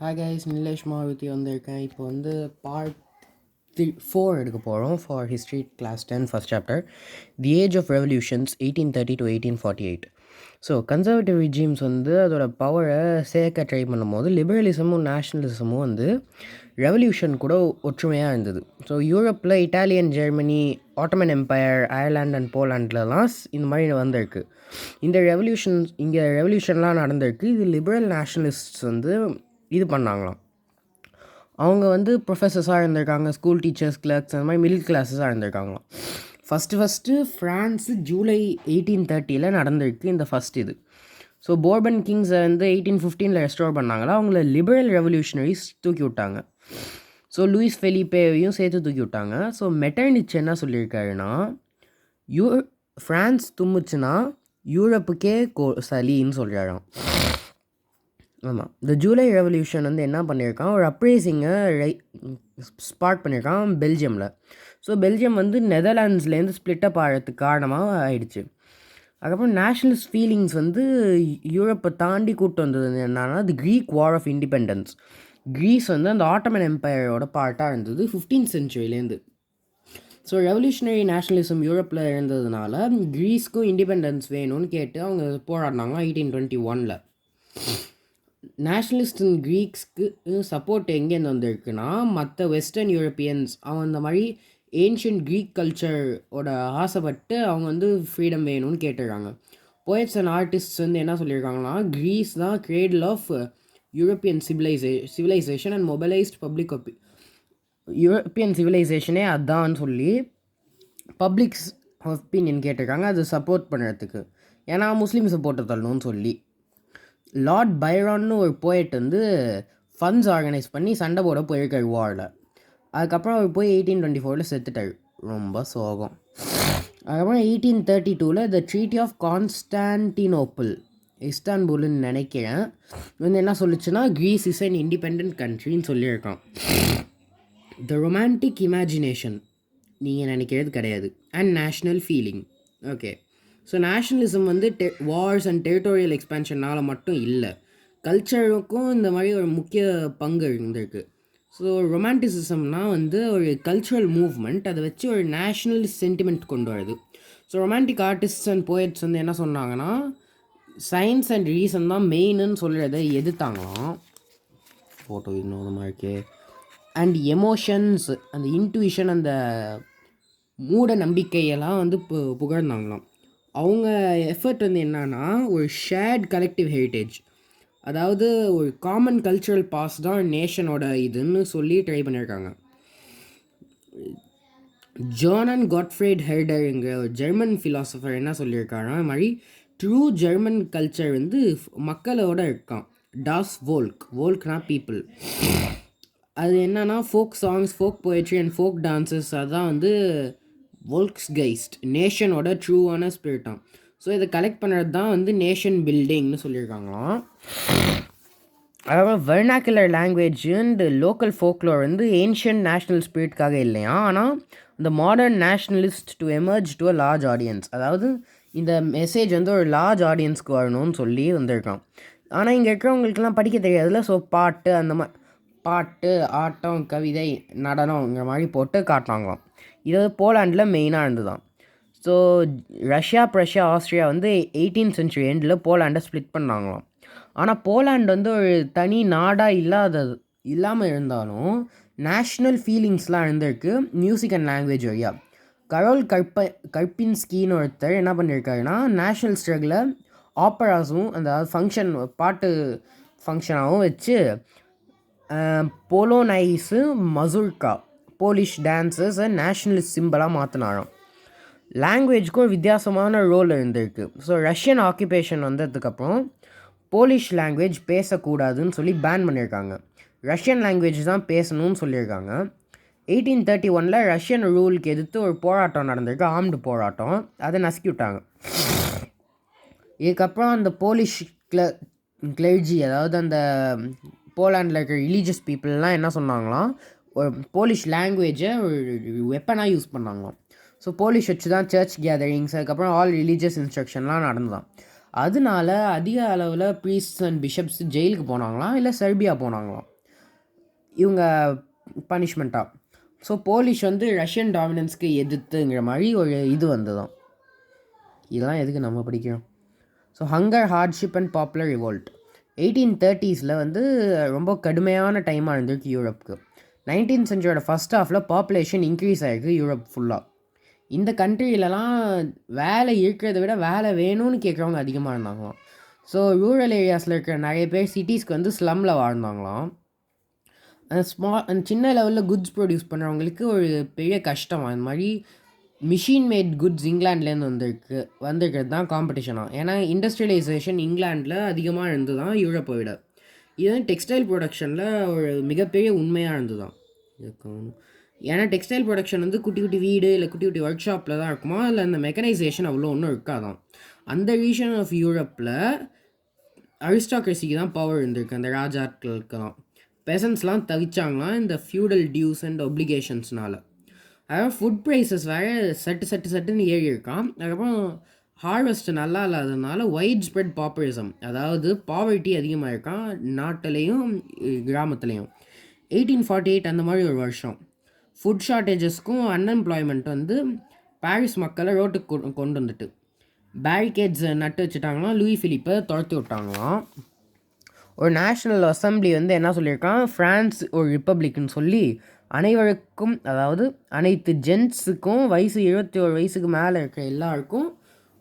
Hi guys, Nilesh Maruti வந்திருக்கேன். இப்போ வந்து பார்ட் 4 எடுக்க போகிறோம் for history class 10 first chapter, the age of revolutions 1830 to 1848. So conservative regimes வந்து அதோட பவரை சேர்க்க ட்ரை பண்ணும்போது லிபரலிசமும் நேஷ்னலிசமும் வந்து ரெவல்யூஷன் கூட ஒற்றுமையாக இருந்தது. ஸோ யூரோப்பில் Italian, Germany, Ottoman empire, Ireland and போலாண்ட்லலாம் இந்த மாதிரி வந்திருக்கு. இந்த ரெவல்யூஷன்லாம் நடந்திருக்கு. இது லிபரல் நேஷ்னலிஸ்ட்ஸ் வந்து இது பண்ணாங்களாம். அவங்க வந்து ப்ரொஃபஸர்ஸாக இருந்திருக்காங்க, ஸ்கூல் டீச்சர்ஸ், கிளர்க்ஸ், அந்த மாதிரி மிடில் கிளாஸஸாக இருந்திருக்காங்களாம். ஃபஸ்ட்டு ஃப்ரான்ஸு ஜூலை 1830 நடந்திருக்கு இந்த ஃபஸ்ட் இது. ஸோ போர்பன் கிங்ஸை வந்து 1815 ரெஸ்டோர் பண்ணாங்களா, அவங்கள லிபரல் ரெவல்யூஷனரிஸ் தூக்கி விட்டாங்க. ஸோ லூயிஸ் ஃபெலிப்பேவையும் சேர்த்து தூக்கி விட்டாங்க. ஸோ மெட்டர்னிச் என்ன சொல்லியிருக்காருன்னா, ஃப்ரான்ஸ் தும்முச்சுன்னா யூரோப்புக்கே சளின்னு சொல்கிறாராம். ஆமாம், இந்த ஜூலை ரெவல்யூஷன் வந்து என்ன பண்ணியிருக்கான், ஒரு அப்ரைசிங்கை ஸ்பார்ட் பண்ணியிருக்கான் பெல்ஜியமில். ஸோ பெல்ஜியம் வந்து நெதர்லாண்ட்ஸ்லேருந்து ஸ்ப்ளிட்டப் ஆகிறதுக்கு காரணமாக ஆயிடுச்சு. அதுக்கப்புறம் நேஷ்னலிஸ்ட் ஃபீலிங்ஸ் வந்து யூரோப்பை தாண்டி கூப்பிட்டு வந்தது என்னன்னா, the Greek war of independence. Greece வந்து அந்த ஆட்டோமன் எம்பையரோட பார்ட்டாக இருந்தது 15th centuryலேருந்து. ஸோ ரெவல்யூஷனரி நேஷ்னலிசம் யூரோப்பில் இருந்ததுனால க்ரீஸ்க்கும் இண்டிபெண்டன்ஸ் வேணும்னு கேட்டு அவங்க போராடினாங்க 1821. நேஷ்னலிஸ்ட் இன் க்ரீக்ஸ்க்கு சப்போர்ட் எங்கேருந்து வந்திருக்குன்னா, மற்ற வெஸ்டர்ன் யூரோப்பியன்ஸ் அவங்க இந்த மாதிரி ஏன்ஷியன்ட் க்ரீக் கல்ச்சரோட ஆசைப்பட்டு அவங்க வந்து ஃப்ரீடம் வேணும்னு கேட்டுருக்காங்க. போயட்ஸ் அண்ட் ஆர்டிஸ்ட்ஸ் வந்து என்ன சொல்லியிருக்காங்கன்னா, க்ரீஸ் தான் cradle of European civilisation and mobilised public European சிவிலைசேஷனே அதான்னு சொல்லி பப்ளிக்ஸ் ஒப்பீனியன் கேட்டிருக்காங்க, அது சப்போர்ட் பண்ணுறதுக்கு. ஏன்னா முஸ்லீம் சப்போர்ட்டை தள்ளணும்னு சொல்லி லார்ட் பைரான்னு ஒரு போயட் வந்து ஃபண்ட்ஸ் ஆர்கனைஸ் பண்ணி சண்டை போட போயிருக்கார் வாரில். அதுக்கப்புறம் அவர் போய் 1824 செத்துட்டார். ரொம்ப சோகம். அதுக்கப்புறம் 1832 த ட்ரீட்டி ஆஃப் கான்ஸ்டான்டினோப்பிள், இஸ்தான்புல்னு நினைக்கிறேன், வந்து என்ன சொல்லிச்சுன்னா, க்ரீஸ் இஸ் அன் இண்டிபெண்ட் கண்ட்ரின்னு சொல்லியிருக்கான். த ரொமான்டிக் இமேஜினேஷன் நீங்கள் நினைக்கிறது கிடையாது, and national feeling. Okay, so nationalism வந்து வார்ஸ் அண்ட் டெரிட்டோரியல் எக்ஸ்பேன்ஷனால் மட்டும் இல்லை, கல்ச்சருக்கும் இந்த மாதிரி ஒரு முக்கிய பங்கு இருந்திருக்கு. ஸோ ரொமான்டிசிசம்னா வந்து ஒரு கல்ச்சுரல் மூவ்மெண்ட், அதை வச்சு ஒரு நேஷ்னல் சென்டிமெண்ட் கொண்டு வருது. So romantic artists and poets வந்து என்ன சொன்னாங்கன்னா, சயின்ஸ் அண்ட் ரீசன் தான் மெயின்னு சொல்கிறத எதிர்த்தாங்களாம். ஃபோட்டோ இன்னொரு இருக்கே. அண்ட் எமோஷன்ஸ், அந்த இன்ட்யூஷன், அந்த மூட நம்பிக்கையெல்லாம் வந்து புகழ்ந்தாங்களாம். அவங்க எஃபர்ட் வந்து என்னன்னா, ஒரு ஷேர்ட் கலெக்டிவ் ஹெரிட்டேஜ், அதாவது ஒரு காமன் கல்ச்சுரல் பாஸ் தான் நேஷனோட இதுன்னு சொல்லி ட்ரை பண்ணியிருக்காங்க. ஜோர்டன் காட்ஃப்ரீட் ஹெர்டருங்கிற ஒரு ஜெர்மன் ஃபிலாசபர் என்ன சொல்லியிருக்காருன்னா, அது மாதிரி ட்ரூ ஜெர்மன் கல்ச்சர் வந்து மக்களோட இருக்கான். டாஸ் வோல்க்னா பீப்புள். அது என்னன்னா, folk songs, folk poetry and folk dances, அதுதான் வந்து வோல்க்ஸ்கைஸ்ட், நேஷனோட ட்ரூவான ஸ்பிரிட்டான். ஸோ இதை கலெக்ட் பண்ணுறது தான் வந்து நேஷன் பில்டிங்னு சொல்லியிருக்காங்களாம். அதாவது vernacular language and local folklore வந்து ஏன்ஷியன்ட் நேஷ்னல் ஸ்பிரிட்காக இல்லையா, ஆனால் இந்த modern nationalist to emerge to a large audience, அதாவது இந்த மெசேஜ் வந்து ஒரு லார்ஜ் ஆடியன்ஸ்க்கு வரணும்னு சொல்லி வந்திருக்கான். ஆனால் இங்கே இருக்கிறவங்களுக்குலாம் படிக்க தெரியாதுல்ல, ஸோ பாட்டு, அந்த மாதிரி பாட்டு, ஆட்டம், கவிதை, நடனங்கிற மாதிரி போட்டு காட்டினாங்களாம். இது போலாண்டில் மெயினாக இருந்துதான். ஸோ ரஷ்யா, ப்ரஷ்யா, ஆஸ்திரியா வந்து 18th century எண்டில் போலாண்டை ஸ்ப்ளிட் பண்ணாங்களாம். ஆனால் போலாண்டு வந்து ஒரு தனி நாடாக இல்லாமல் இருந்தாலும் நேஷ்னல் ஃபீலிங்ஸ்லாம் இருந்திருக்கு மியூசிக் அண்ட் லாங்குவேஜ் வழியா. கரோல் கர்பின்ஸ்கின்னு ஒருத்தர் என்ன பண்ணியிருக்காருன்னா, நேஷ்னல் ஸ்ட்ரகிளை ஆப்பராஸும் அந்த ஃபங்க்ஷன், பாட்டு ஃபங்க்ஷனாகவும் வச்சு போலோனைஸு, மசுர்கா, போலிஷ் டான்ஸஸ் நேஷ்னலிஸ்ட் சிம்பிளாக மாற்றினாராம். லாங்குவேஜ்க்கும் ஒரு வித்தியாசமான ரோல் இருந்திருக்கு. ஸோ ரஷ்யன் ஆக்குபேஷன் வந்ததுக்கப்புறம் போலிஷ் லாங்குவேஜ் பேசக்கூடாதுன்னு சொல்லி பேன் பண்ணியிருக்காங்க. ரஷ்யன் லாங்குவேஜ் தான் பேசணும்னு சொல்லியிருக்காங்க. 1831 ரஷ்யன் ரூலுக்கு எதிர்த்து ஒரு போராட்டம் நடந்திருக்கு, ஆர்ம்டு போராட்டம். அதை நசுக்கி விட்டாங்க. இதுக்கப்புறம் அந்த போலிஷ் கிளர்ஜி, அதாவது அந்த போலாண்டில் இருக்கிற ரிலீஜியஸ் பீப்புளெலாம் என்ன சொன்னாங்களாம், ஒரு போலிஷ் லாங்குவேஜை ஒரு வெப்பனாக யூஸ் பண்ணாங்களாம். ஸோ போலிஷ் வச்சு தான் சர்ச் கேதரிங்ஸ், அதுக்கப்புறம் ஆல் ரிலீஜியஸ் இன்ஸ்ட்ரக்ஷன்லாம் நடந்தான். அதனால அதிக அளவில் ப்ரீஸ்ட்ஸ் அண்ட் பிஷப்ஸ் ஜெயிலுக்கு போனாங்களாம், இல்லை செர்பியா போனாங்களாம் இவங்க பனிஷ்மெண்ட்டாக. ஸோ போலிஷ் வந்து ரஷ்யன் டாமினன்ஸ்க்கு எதிர்த்துங்கிற மாதிரி ஒரு இது வந்ததுதான். இதெல்லாம் எதுக்கு நம்ம படிக்கிறோம்? So hunger, hardship and popular revolt 1830s வந்து ரொம்ப கடுமையான டைமாக இருந்திருக்கு யூரோப்புக்கு. 19th சென்ச்சுரியோட ஃபஸ்ட் ஹாஃபில் பாப்புலேஷன் இன்க்ரீஸ் ஆகிருக்கு யூரோப் ஃபுல்லாக. இந்த கண்ட்ரியிலலாம் வேலை இருக்கிறத விட வேலை வேணும்னு கேட்குறவங்க அதிகமாக இருந்தாங்களாம். ஸோ ரூரல் ஏரியாஸில் இருக்கிற நிறைய பேர் சிட்டிஸ்க்கு வந்து ஸ்லம்மில் வாழ்ந்தாங்களாம். அந்த சின்ன லெவலில் குட்ஸ் ப்ரொடியூஸ் பண்ணுறவங்களுக்கு ஒரு பெரிய கஷ்டம். அந்த மாதிரி மிஷின் மேட் குட்ஸ் இங்கிலாண்ட்லேருந்து வந்திருக்கிறது தான் காம்படிஷனாக. ஏன்னா இண்டஸ்ட்ரியலைசேஷன் இங்கிலாண்டில் அதிகமாக இருந்து தான் யூரோப்பை விட. இது வந்து டெக்ஸ்டைல் ப்ரொடக்ஷனில் ஒரு மிகப்பெரிய உண்மையாக இருந்து தான். ஏன்னா டெக்ஸ்டைல் ப்ரொடக்ஷன் வந்து குட்டி குட்டி வீடு இல்லை குட்டி குட்டி ஒர்க் ஷாப்பில் தான் இருக்குமா, இல்லை அந்த மெக்கனைசேஷன் அவ்வளோ ஒன்றும் இருக்காதான். அந்த ரீஜன் ஆஃப் யூரோப்பில் அரிஸ்டாக்ரஸிக்கு தான் பவர் இருந்திருக்கு, அந்த ராஜாக்களுக்கெல்லாம். பெசன்ஸ்லாம் தவிச்சாங்களாம் இந்த ஃபியூடல் டியூஸ் அண்ட் ஒப்ளிகேஷன்ஸ்னால. அதாவது ஃபுட் ப்ரைஸஸ் வேறு சட்டுன்னு ஏறி இருக்கான். அதுக்கப்புறம் ஹார்வெஸ்ட் நல்லா இல்லாததுனால வைட் ஸ்ப்ரெட் பாப்புலிசம், அதாவது பாவர்ட்டி அதிகமாக இருக்கான் நாட்டிலையும் கிராமத்துலேயும். 1848 அந்த மாதிரி ஒரு வருஷம். ஃபுட் ஷார்ட்டேஜஸ்க்கும் அன்எம்ப்ளாய்மெண்ட் வந்து பாரிஸ் மக்களை ரோட்டுக்கு கொண்டு வந்துட்டு பேரிகேட்ஸ் நட்டு வச்சுட்டாங்களாம். லூயி ஃபிலிப்பை துரத்தி விட்டாங்களாம். ஒரு நேஷ்னல் அசம்பிளி வந்து என்ன சொல்லியிருக்கான், ஃப்ரான்ஸ் ஒரு ரிப்பப்ளிக்னு சொல்லி அனைவருக்கும், அதாவது அனைத்து ஜென்ஸுக்கும் வயசு 21 வயசுக்கு மேலே இருக்கிற எல்லாருக்கும்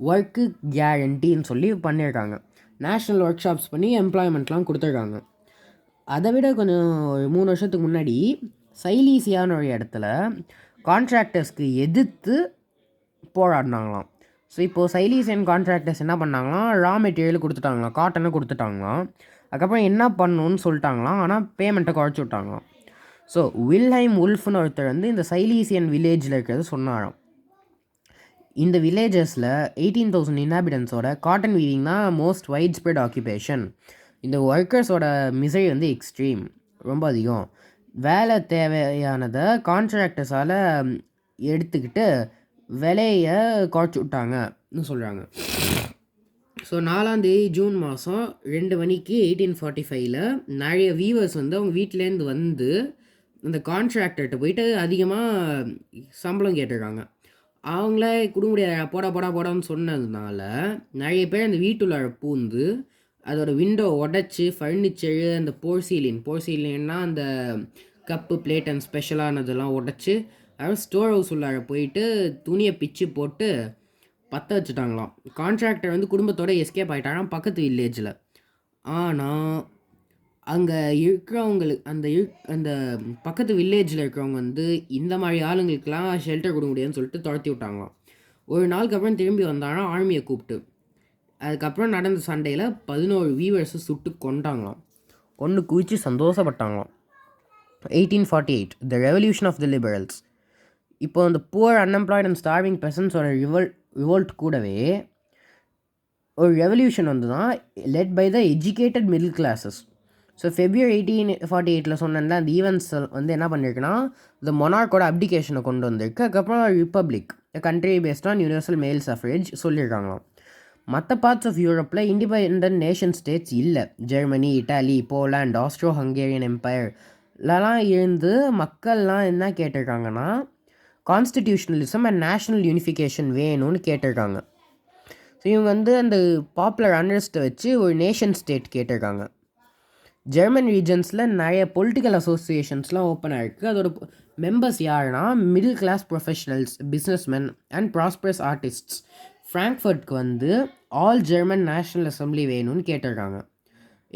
ஒர்க்கு கேரண்டின்னு சொல்லி பண்ணியிருக்காங்க. நேஷ்னல் ஒர்க் ஷாப்ஸ் பண்ணி எம்ப்ளாய்மெண்ட்லாம் கொடுத்துருக்காங்க. அதை விட கொஞ்சம் ஒரு 3 வருஷத்துக்கு முன்னாடி சைலீசியான்னு ஒரு இடத்துல கான்ட்ராக்டர்ஸ்க்கு எதிர்த்து போராடினாங்களாம். ஸோ இப்போது சைலீசியன் கான்ட்ராக்டர்ஸ் என்ன பண்ணாங்களாம், ரா மெட்டீரியல் கொடுத்துட்டாங்களாம், காட்டனை கொடுத்துட்டாங்களாம். அதுக்கப்புறம் என்ன பண்ணணுன்னு சொல்லிட்டாங்களாம், ஆனால் பேமெண்ட்டை குறைச்சி விட்டாங்களாம். ஸோ வில்ஹைம் உல்ஃப்னு ஒருத்தர் வந்து இந்த சைலீசியன் வில்லேஜில் இருக்கிறது சொன்னாராம். இந்த வில்லேஜஸில் 18,000 இன்ஹாபிட்டன்ஸோட காட்டன் வீவிங் தான் மோஸ்ட் வைட் ஸ்ப்ரெட் ஆக்குபேஷன். இந்த ஒர்க்கர்ஸோட மிசரி வந்து எக்ஸ்ட்ரீம், ரொம்ப அதிகம். வேலை தேவையானதை கான்ட்ராக்டர்ஸால் எடுத்துக்கிட்டு விலையை குறைச்சி விட்டாங்கன்னு சொல்கிறாங்க. ஸோ 4 ஜூன் மாதம் 2 மணிக்கு 1845 நிறைய வீவர்ஸ் வந்து அவங்க வீட்டிலேருந்து வந்து அந்த கான்ட்ராக்டர்கிட்ட போயிட்டு அதிகமாக சம்பளம் கேட்டிருக்காங்க. அவங்களே கொடுக்க முடியாது, போடான்னு சொன்னதுனால நிறைய பேர் அந்த வீட்டுள்ளார பூந்து அதோட விண்டோ உடச்சி ஃபர்னிச்சரு, அந்த போர்சீலின்னா அந்த கப்பு பிளேட் அண்ட் ஸ்பெஷலானதெல்லாம் உடச்சி, அதாவது ஸ்டோர் ஹவுஸ் உள்ளார போயிட்டு துணியை பிச்சு போட்டு பற்ற வச்சுட்டாங்களாம். கான்ட்ராக்டர் வந்து குடும்பத்தோடு எஸ்கேப் ஆகிட்டாங்களாம் பக்கத்து வில்லேஜில். ஆனால் அங்கே இருக்கிறவங்களுக்கு அந்த பக்கத்து வில்லேஜில் இருக்கிறவங்க வந்து இந்த மாதிரி ஆளுங்களுக்கெல்லாம் ஷெல்டர் கொடுக்க முடியாதுன்னு சொல்லிட்டு துரத்தி விட்டாங்களாம். ஒரு நாளுக்கு அப்புறம் திரும்பி வந்தாலும் ஆர்மியை கூப்பிட்டு. அதுக்கப்புறம் நடந்த சண்டையில் 11 வீவர்ஸை சுட்டு கொண்டாங்களாம். கொண்டு குவிச்சு சந்தோஷப்பட்டாங்களாம். 1848 the revolution of the liberals. இப்போ அந்த புவர் அன்எம்ப்ளாய்ட் அண்ட் ஸ்டார்விங் பெர்சன்ஸோட ரிவோல்ட் கூடவே ஒரு ரெவல்யூஷன் வந்து தான் led by the educated middle classes. So February 1848 சொன்னேன்ல, அந்த ஈவெண்ட்ஸ் வந்து என்ன பண்ணியிருக்குன்னா இந்த மொனார்க்கோட அப்டிகேஷனை கொண்டு வந்திருக்கு. அதுக்கப்புறம் republic, country based on universal male suffrage சொல்லியிருக்காங்களாம். மற்ற பார்ட்ஸ் ஆஃப் யூரோப்பில் இண்டிபெண்டன்ட் நேஷன் ஸ்டேட்ஸ் இல்லை. Germany, Italy, Poland, Austro Hungarian எம்பையர்லாம் இருந்து மக்கள்லாம் என்ன கேட்டிருக்காங்கன்னா கான்ஸ்டிடியூஷனலிசம் அண்ட் நேஷ்னல் யூனிஃபிகேஷன் வேணும்னு கேட்டிருக்காங்க. ஸோ இவங்க வந்து அந்த பாப்புலர் அண்டர்ஸ்ட்டை வச்சு ஒரு நேஷன் ஸ்டேட் கேட்டிருக்காங்க. ஜெர்மன் ரீஜன்ஸில் நிறைய பொலிட்டிக்கல் அசோசியேஷன்ஸ்லாம் ஓப்பன் ஆகிருக்கு. அதோட மெம்பர்ஸ் யாருன்னா middle class professionals, businessmen and prosperous artists. ஃப்ராங்க்ஃபர்ட்க்கு வந்து ஆல் ஜெர்மன் நேஷ்னல் அசம்பிளி வேணும்னு கேட்டிருக்காங்க.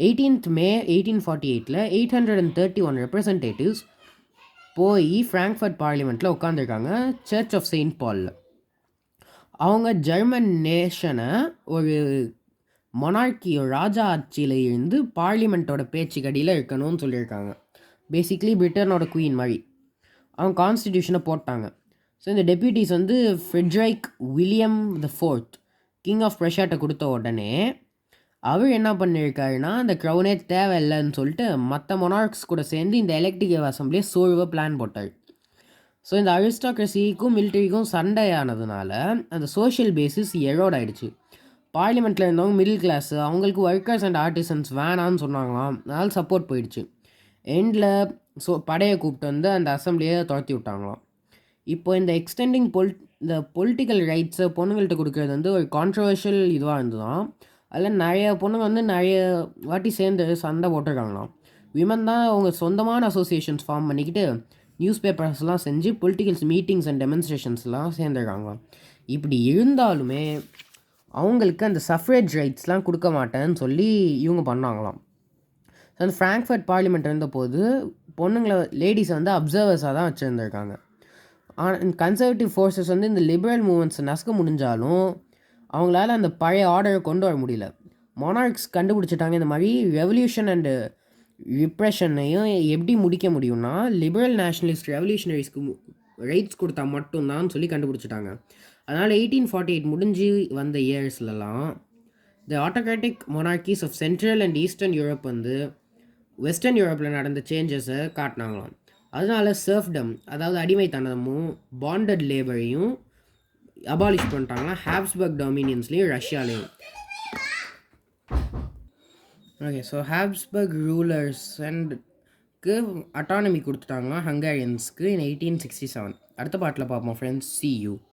18th May 1848 831 ரெப்ரசன்டேட்டிவ்ஸ் போய் ஃப்ராங்க்ஃபர்ட் பார்லிமெண்ட்டில் உட்காந்துருக்காங்க, சர்ச் ஆஃப் செயின்ட் பாலில். அவங்க ஜெர்மன் நேஷனை ஒரு மொனார்க்கி, ராஜா ஆட்சியில் இருந்து பார்லிமெண்ட்டோட பேச்சுக்கடியில் இருக்கணும்னு சொல்லியிருக்காங்க. பேசிக்லி பிரிட்டனோட குயின் மாதிரி அவங்க கான்ஸ்டிடியூஷனை போட்டாங்க. ஸோ இந்த டெப்யூட்டிஸ் வந்து Frederick William IV king of ப்ரஷியாட்ட கொடுத்த உடனே அவர் என்ன பண்ணியிருக்காருன்னா அந்த க்ரௌனே தேவையில்லைன்னு சொல்லிட்டு மற்ற மொனார்க்ஸ் கூட சேர்ந்து இந்த எலெக்டிவ் அசம்பிளியை சோழுவ பிளான் போட்டார். ஸோ இந்த அரிஸ்டாக்ரஸிக்கும் மிலிட்டரிக்கும் சண்டையானதுனால அந்த சோஷியல் பேசிஸ் எரோட் ஆகிடுச்சு. பார்லிமெண்ட்டில் இருந்தவங்க மிடில் கிளாஸு அவங்களுக்கு ஒர்க்கர்ஸ் அண்ட் ஆர்டிசன்ஸ் வேணான்னு சொன்னாங்களாம். அதனால் சப்போர்ட் போயிடுச்சு. எண்டில் படையை கூப்பிட்டு வந்து அந்த அசம்பிளியை துரத்தி விட்டாங்களாம். இப்போ இந்த இந்த பொலிட்டிக்கல் ரைட்ஸை பொண்ணுங்கள்கிட்ட கொடுக்குறது வந்து ஒரு கான்ட்ரவர்ஷியல் இதுவாக இருந்ததுதான். அதில் நிறைய பொண்ணுங்க வந்து நிறைய வாட்டி சேர்ந்து சண்டை போட்டுருக்காங்களாம். விமன் தான் அவங்க சொந்தமான அசோசியேஷன்ஸ் ஃபார்ம் பண்ணிக்கிட்டு நியூஸ் பேப்பர்ஸ்லாம் செஞ்சு பொலிட்டிக்கல்ஸ் மீட்டிங்ஸ் அண்ட் டெமான்ஸ்ட்ரேஷன்ஸ்லாம் சேர்ந்துருக்காங்களாம். இப்படி இருந்தாலுமே அவங்களுக்கு அந்த சஃப்ரேஜ் ரைட்ஸ்லாம் கொடுக்க மாட்டேன்னு சொல்லி இவங்க பண்ணாங்களாம். அந்த ஃப்ராங்க்ஃபர்ட் பார்லிமெண்ட் இருந்தபோது பொண்ணுங்களை லேடிஸை வந்து அப்சர்வர்ஸாக தான் வச்சுருந்துருக்காங்க. ஆனால் கன்சர்வேட்டிவ் ஃபோர்ஸஸ் வந்து இந்த லிபரல் மூமெண்ட்ஸை நசுக்க முடிஞ்சாலும் அவங்களால அந்த பழைய ஆர்டரை கொண்டு வர முடியல. மொனார்க்ஸ் கண்டுபிடிச்சிட்டாங்க இந்த மாதிரி ரெவல்யூஷன் அண்டு ரிப்ரெஷனையும் எப்படி முடிக்க முடியும்னா லிபரல் நேஷ்னலிஸ்ட் ரெவல்யூஷனரிஸ்க்கு ரைட்ஸ் கொடுத்தா மட்டும்தான் சொல்லி கண்டுபிடிச்சிட்டாங்க. அதனால் 1848 முடிஞ்சு வந்த இயர்ஸ்லலாம் the autocratic monarchies of central and eastern Europe வந்து வெஸ்டர்ன் யூரோப்பில் நடந்த சேஞ்சஸை காட்டினாங்களாம். அதனால சர்ஃப்டம், அதாவது அடிமைத்தனமும் பாண்டட் லேபரையும் அபாலிஷ் பண்ணிட்டாங்கன்னா ஹாப்ஸ்பர்க் டொமினியன்ஸ்லேயும் ரஷ்யாலேயும். ஓகே, ஸோ ஹாப்ஸ்பர்க் ரூலர்ஸ் அண்ட்க்கு அட்டானமி கொடுத்துட்டாங்கன்னா ஹங்கேரியன்ஸ்க்கு இன் 1867. அடுத்த பாட்டில் பார்ப்போம் ஃப்ரெண்ட்ஸ். see you.